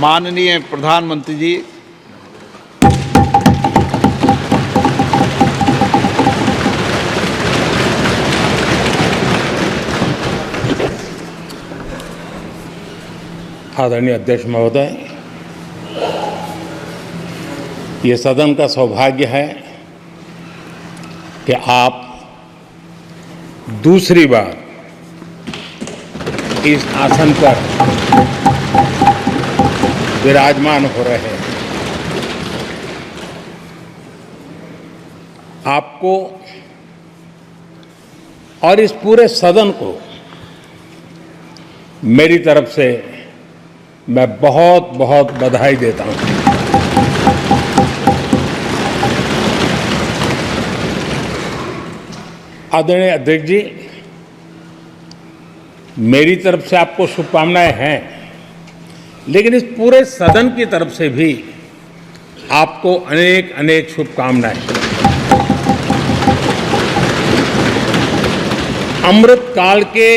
माननीय प्रधानमंत्री जी, आदरणीय अध्यक्ष महोदय, ये सदन का सौभाग्य है कि आप दूसरी बार इस आसन पर विराजमान हो रहे हैं। आपको और इस पूरे सदन को मेरी तरफ से मैं बहुत बहुत बधाई देता हूं। आदरणीय अध्यक्ष जी, मेरी तरफ से आपको शुभकामनाएं हैं, लेकिन इस पूरे सदन की तरफ से भी आपको अनेक अनेक शुभकामनाएं। अमृत काल के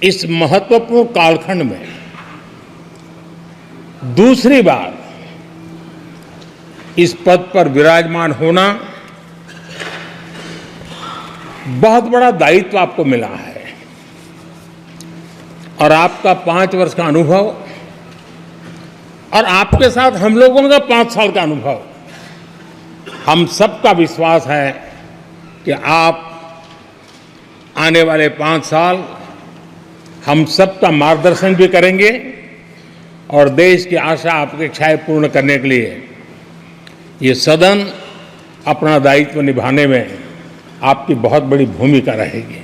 इस महत्वपूर्ण कालखंड में दूसरी बार इस पद पर विराजमान होना बहुत बड़ा दायित्व आपको मिला है और आपका 5 वर्ष का अनुभव और आपके साथ हम लोगों का 5 साल का अनुभव, हम सबका विश्वास है कि आप आने वाले 5 साल हम सबका मार्गदर्शन भी करेंगे और देश की आशा अपेक्षाएं पूर्ण करने के लिए ये सदन अपना दायित्व निभाने में आपकी बहुत बड़ी भूमिका रहेगी।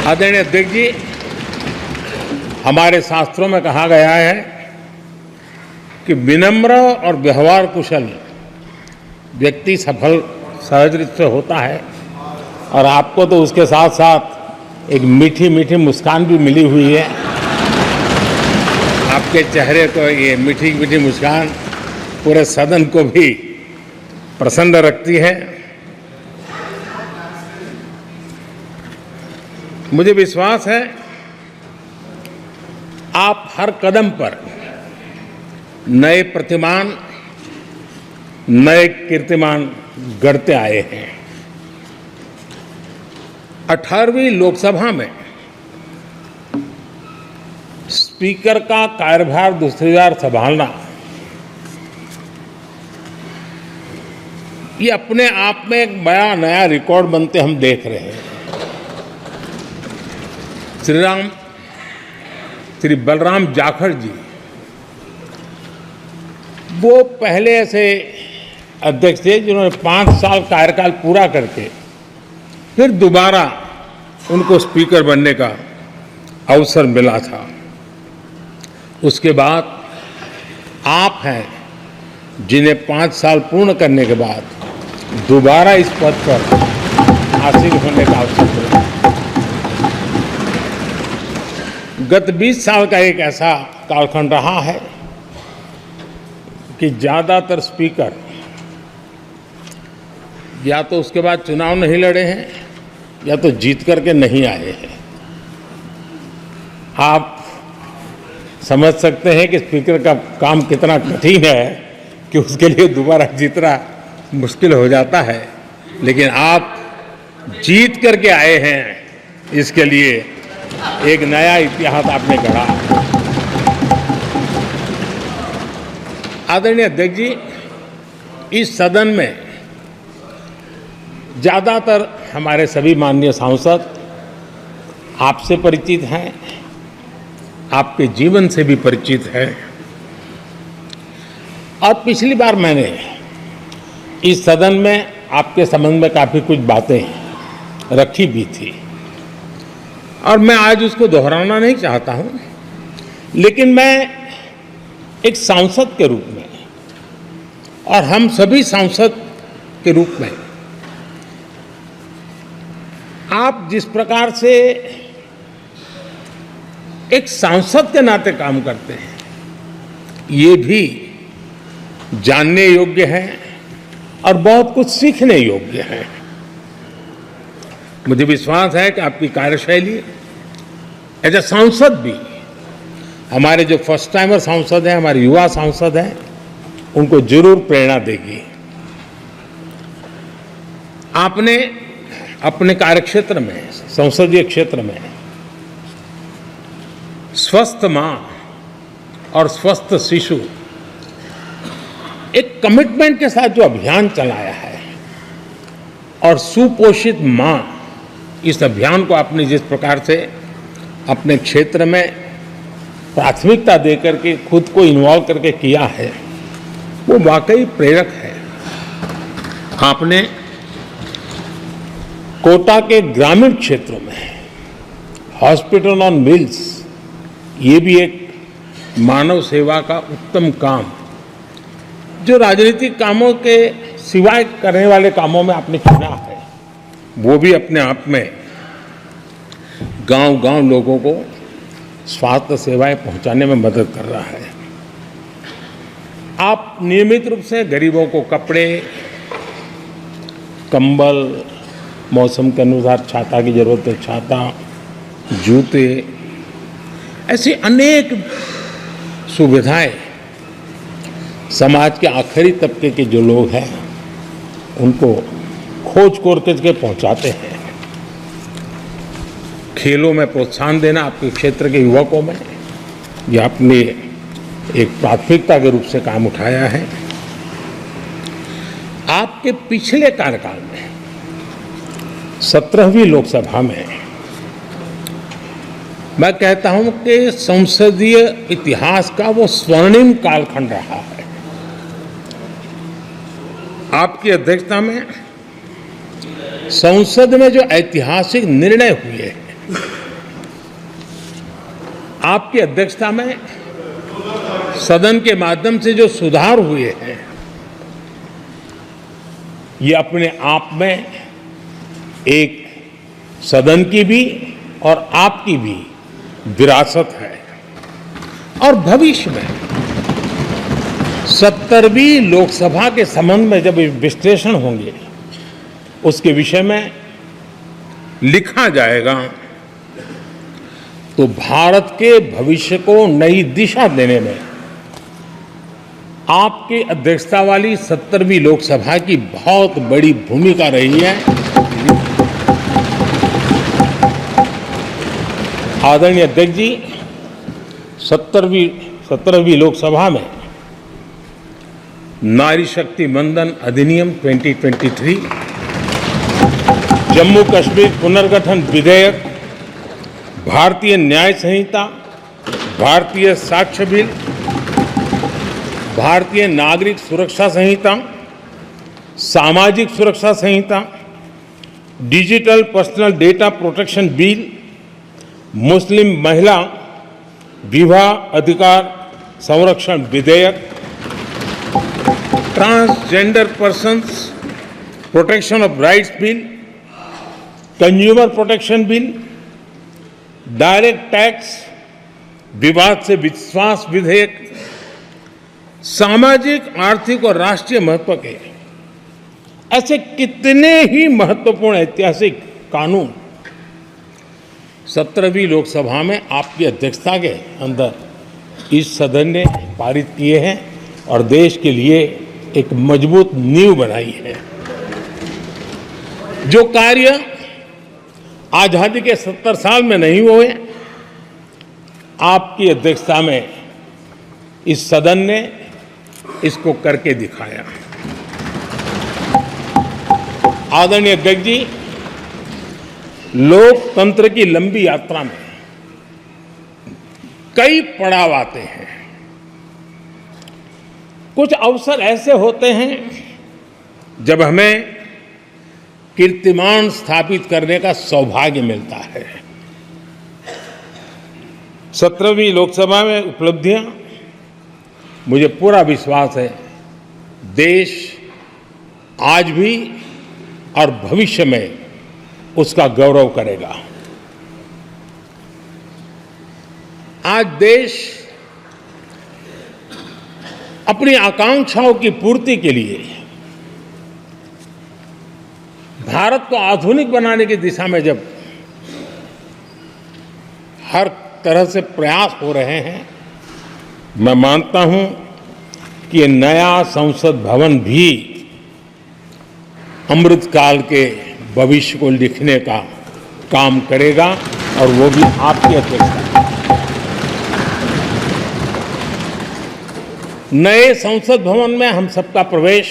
आदरणीय अध्यक्ष जी, हमारे शास्त्रों में कहा गया है कि विनम्र और व्यवहार कुशल व्यक्ति सफल सहज रूप से होता है और आपको तो उसके साथ साथ एक मीठी मीठी मुस्कान भी मिली हुई है। आपके चेहरे को ये मीठी मीठी मुस्कान पूरे सदन को भी प्रसन्न रखती है। मुझे विश्वास है आप हर कदम पर नए प्रतिमान, नए कीर्तिमान गढ़ते आए हैं। 18वीं लोकसभा में स्पीकर का कार्यभार दूसरी बार संभालना ये अपने आप में एक बड़ा नया रिकॉर्ड बनते हम देख रहे हैं। श्री बलराम जाखड़ जी वो पहले ऐसे अध्यक्ष थे जिन्होंने 5 साल कार्यकाल पूरा करके फिर दोबारा उनको स्पीकर बनने का अवसर मिला था। उसके बाद आप हैं जिन्हें 5 साल पूर्ण करने के बाद दोबारा इस पद पर आसीन होने का अवसर मिला। गत 20 साल का एक ऐसा कालखंड रहा है कि ज़्यादातर स्पीकर या तो उसके बाद चुनाव नहीं लड़े हैं या तो जीत करके नहीं आए हैं। आप समझ सकते हैं कि स्पीकर का काम कितना कठिन है कि उसके लिए दोबारा जीतना मुश्किल हो जाता है, लेकिन आप जीत करके आए हैं, इसके लिए एक नया इतिहास आपने गढ़ा। आदरणीय अध्यक्ष जी, इस सदन में ज़्यादातर हमारे सभी माननीय सांसद आपसे परिचित हैं, आपके जीवन से भी परिचित हैं और पिछली बार मैंने इस सदन में आपके संबंध में काफ़ी कुछ बातें रखी भी थी और मैं आज उसको दोहराना नहीं चाहता हूं, लेकिन मैं एक सांसद के रूप में और हम सभी सांसद के रूप में आप जिस प्रकार से एक सांसद के नाते काम करते हैं, ये भी जानने योग्य है और बहुत कुछ सीखने योग्य है। मुझे विश्वास है कि आपकी कार्यशैली एज ए सांसद भी हमारे जो फर्स्ट टाइमर सांसद हैं, हमारे युवा सांसद हैं, उनको जरूर प्रेरणा देगी। आपने अपने कार्यक्षेत्र में, संसदीय क्षेत्र में स्वस्थ मां और स्वस्थ शिशु एक कमिटमेंट के साथ जो अभियान चलाया है और सुपोषित मां, इस अभियान को आपने जिस प्रकार से अपने क्षेत्र में प्राथमिकता देकर के खुद को इन्वॉल्व करके किया है, वो वाकई प्रेरक है। आपने कोटा के ग्रामीण क्षेत्रों में हॉस्पिटल ऑन व्हील्स, ये भी एक मानव सेवा का उत्तम काम, जो राजनीतिक कामों के सिवाय करने वाले कामों में आपने चुना है, वो भी अपने आप में गांव-गांव लोगों को स्वास्थ्य सेवाएं पहुंचाने में मदद कर रहा है। आप नियमित रूप से गरीबों को कपड़े, कंबल, मौसम के अनुसार छाता की जरूरत है छाता, जूते, ऐसी अनेक सुविधाएं समाज के आखिरी तबके के जो लोग हैं उनको खोज करके पहुंचाते हैं। खेलों में प्रोत्साहन देना आपके क्षेत्र के युवकों में, ये आपने एक प्राथमिकता के रूप से काम उठाया है। आपके पिछले कार्यकाल में 17वीं लोकसभा में मैं कहता हूं कि संसदीय इतिहास का वो स्वर्णिम कालखंड रहा है। आपकी अध्यक्षता में संसद में जो ऐतिहासिक निर्णय हुए हैं, आपकी अध्यक्षता में सदन के माध्यम से जो सुधार हुए हैं, ये अपने आप में एक सदन की भी और आपकी भी विरासत है। और भविष्य में 70वीं लोकसभा के संबंध में जब विश्लेषण होंगे, उसके विषय में लिखा जाएगा, तो भारत के भविष्य को नई दिशा देने में आपकी अध्यक्षता वाली 70वीं लोकसभा की बहुत बड़ी भूमिका रही है। आदरणीय अध्यक्ष जी, 17वीं लोकसभा में नारी शक्ति वंदन अधिनियम 2023, जम्मू कश्मीर पुनर्गठन विधेयक, भारतीय न्याय संहिता, भारतीय साक्ष्य बिल, भारतीय नागरिक सुरक्षा संहिता, सामाजिक सुरक्षा संहिता, digital personal data protection bill, मुस्लिम महिला विवाह अधिकार संरक्षण विधेयक, transgender persons protection of rights bill, consumer protection bill, direct tax विवाद से विश्वास विधेयक, सामाजिक, आर्थिक और राष्ट्रीय महत्व के ऐसे कितने ही महत्वपूर्ण ऐतिहासिक कानून 17वीं लोकसभा में आपकी अध्यक्षता के अंदर इस सदन ने पारित किए हैं और देश के लिए एक मजबूत नींव बनाई है। जो कार्य आजादी के 70 साल में नहीं हुए, आपकी अध्यक्षता में इस सदन ने इसको करके दिखाया। आदरणीय अध्यक्ष जी, लोकतंत्र की लंबी यात्रा में कई पड़ाव आते हैं। कुछ अवसर ऐसे होते हैं जब हमें कीर्तिमान स्थापित करने का सौभाग्य मिलता है। 17वीं लोकसभा में उपलब्धियां, मुझे पूरा विश्वास है देश आज भी और भविष्य में उसका गौरव करेगा। आज देश अपनी आकांक्षाओं की पूर्ति के लिए भारत को आधुनिक बनाने की दिशा में जब हर तरह से प्रयास हो रहे हैं, मैं मानता हूं कि ये नया संसद भवन भी अमृतकाल के भविष्य को लिखने का काम करेगा, और वो भी आपकी अध्यक्षता में। नए संसद भवन में हम सबका प्रवेश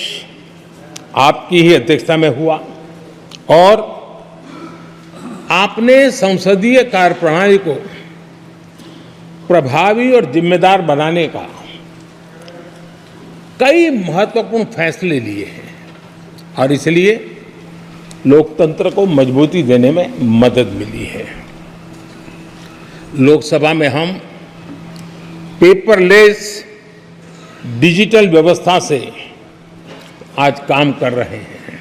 आपकी ही अध्यक्षता में हुआ, और आपने संसदीय कार्यप्रणाली को प्रभावी और जिम्मेदार बनाने का कई महत्वपूर्ण फैसले लिए हैं, और इसलिए लोकतंत्र को मजबूती देने में मदद मिली है। लोकसभा में हम पेपरलेस डिजिटल व्यवस्था से आज काम कर रहे हैं।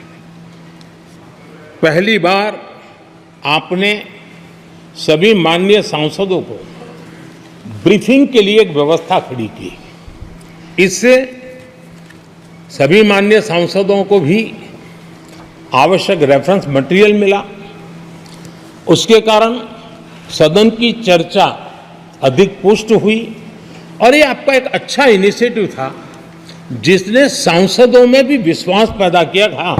पहली बार आपने सभी माननीय सांसदों को ब्रीफिंग के लिए एक व्यवस्था खड़ी की। इससे सभी माननीय सांसदों को भी आवश्यक रेफरेंस मटेरियल मिला। उसके कारण सदन की चर्चा अधिक पुष्ट हुई, और ये आपका एक अच्छा इनिशिएटिव था जिसने सांसदों में भी विश्वास पैदा किया। हाँ,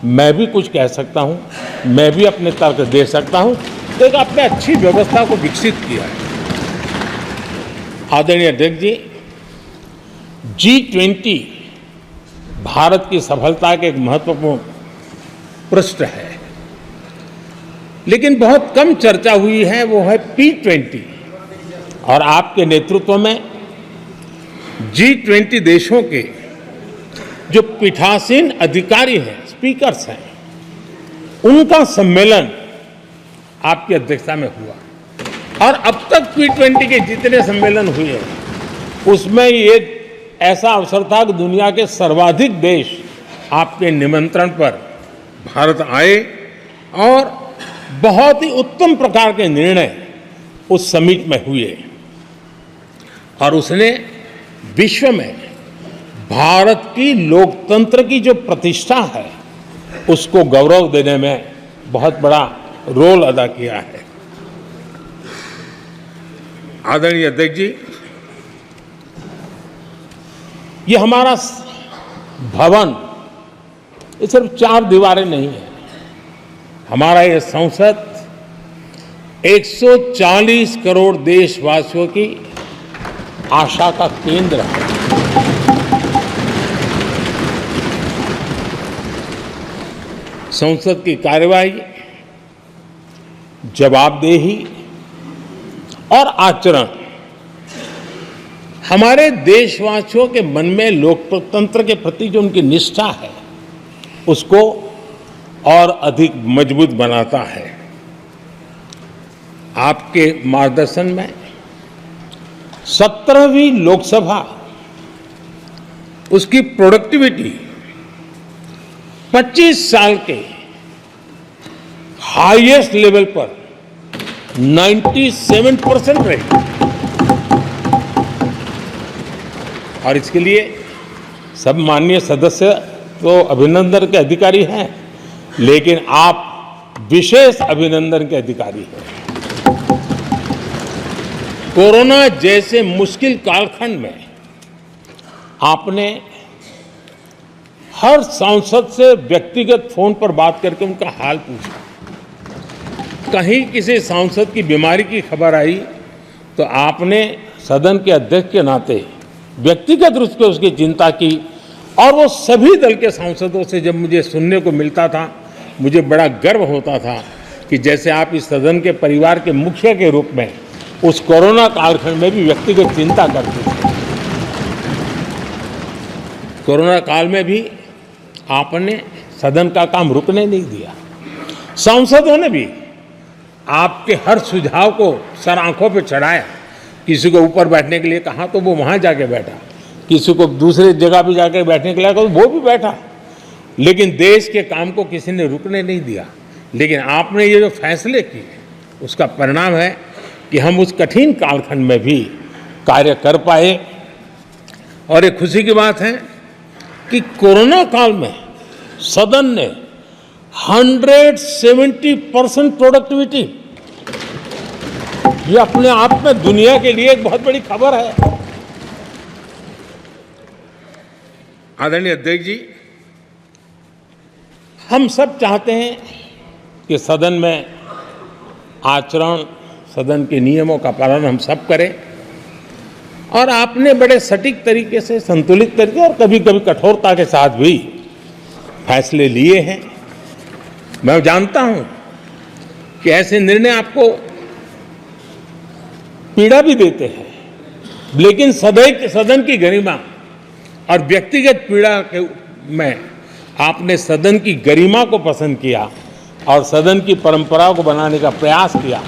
मैं भी कुछ कह सकता हूँ, मैं भी अपने तर्क दे सकता हूँ, तो एक आपने अच्छी व्यवस्था को विकसित किया है। आदरणीय अध्यक्ष जी, G20 भारत की सफलता के एक महत्वपूर्ण पृष्ठ है, लेकिन बहुत कम चर्चा हुई है, वो है P20। और आपके नेतृत्व में G20 देशों के जो पीठासीन अधिकारी हैं, स्पीकर्स हैं, उनका सम्मेलन आपकी अध्यक्षता में हुआ। और अब तक P20 के जितने सम्मेलन हुए उसमें ये ऐसा अवसर था कि दुनिया के सर्वाधिक देश आपके निमंत्रण पर भारत आए, और बहुत ही उत्तम प्रकार के निर्णय उस समिट में हुए, और उसने विश्व में भारत की लोकतंत्र की जो प्रतिष्ठा है उसको गौरव देने में बहुत बड़ा रोल अदा किया है। आदरणीय अध्यक्ष जी, ये हमारा भवन ये सिर्फ 4 दीवारें नहीं है। हमारा ये संसद 140 करोड़ देशवासियों की आशा का केंद्र है। संसद की कार्यवाही, जवाबदेही और आचरण हमारे देशवासियों के मन में लोकतंत्र के प्रति जो उनकी निष्ठा है उसको और अधिक मजबूत बनाता है। आपके मार्गदर्शन में 17वीं लोकसभा, उसकी प्रोडक्टिविटी 25 साल के हाईएस्ट लेवल पर 97% रही, और इसके लिए सब माननीय सदस्य तो अभिनंदन के अधिकारी हैं, लेकिन आप विशेष अभिनंदन के अधिकारी हैं। कोरोना जैसे मुश्किल कालखंड में आपने हर सांसद से व्यक्तिगत फोन पर बात करके उनका हाल पूछा। कहीं किसी सांसद की बीमारी की खबर आई तो आपने सदन के अध्यक्ष के नाते व्यक्तिगत रूप से उसकी चिंता की, और वो सभी दल के सांसदों से जब मुझे सुनने को मिलता था, मुझे बड़ा गर्व होता था कि जैसे आप इस सदन के परिवार के मुखिया के रूप में उस कोरोना कालखंड में भी व्यक्तिगत चिंता करते थे। कोरोना काल में भी आपने सदन का काम रुकने नहीं दिया। सांसदों ने भी आपके हर सुझाव को सर आंखों पे चढ़ाया। किसी को ऊपर बैठने के लिए कहा तो वो वहां जाके बैठा, किसी को दूसरे जगह पे जाके बैठने के लिए कहा तो वो भी बैठा, लेकिन देश के काम को किसी ने रुकने नहीं दिया। लेकिन आपने ये जो फैसले किए उसका परिणाम है कि हम उस कठिन कालखंड में भी कार्य कर पाए। और एक खुशी की बात है कि कोरोना काल में सदन ने 170% प्रोडक्टिविटी, ये अपने आप में दुनिया के लिए एक बहुत बड़ी खबर है। आदरणीय अध्यक्ष जी, हम सब चाहते हैं कि सदन में आचरण, सदन के नियमों का पालन हम सब करें, और आपने बड़े सटीक तरीके से, संतुलित तरीके और कभी कभी कठोरता के साथ भी फैसले लिए हैं। मैं जानता हूं कि ऐसे निर्णय आपको पीड़ा भी देते हैं, लेकिन सदन की गरिमा और व्यक्तिगत पीड़ा में आपने सदन की गरिमा को पसंद किया और सदन की परंपरा को बनाने का प्रयास किया।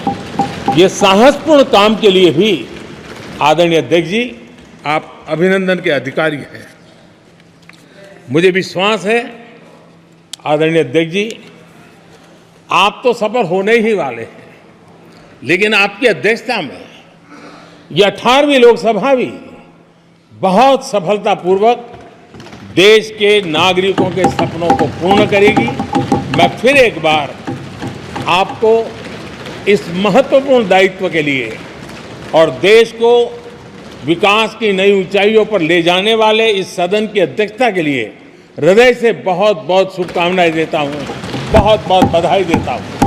ये साहसपूर्ण काम के लिए भी आदरणीय अध्यक्ष जी, आप अभिनंदन के अधिकारी हैं। मुझे विश्वास है आदरणीय अध्यक्ष जी, आप तो सफल होने ही वाले हैं, लेकिन आपकी अध्यक्षता में यह 18वीं लोकसभा भी बहुत सफलतापूर्वक देश के नागरिकों के सपनों को पूर्ण करेगी। मैं फिर एक बार आपको इस महत्वपूर्ण दायित्व के लिए और देश को विकास की नई ऊंचाइयों पर ले जाने वाले इस सदन की अध्यक्षता के लिए हृदय से बहुत बहुत शुभकामनाएं देता हूं, बहुत बहुत बधाई देता हूं।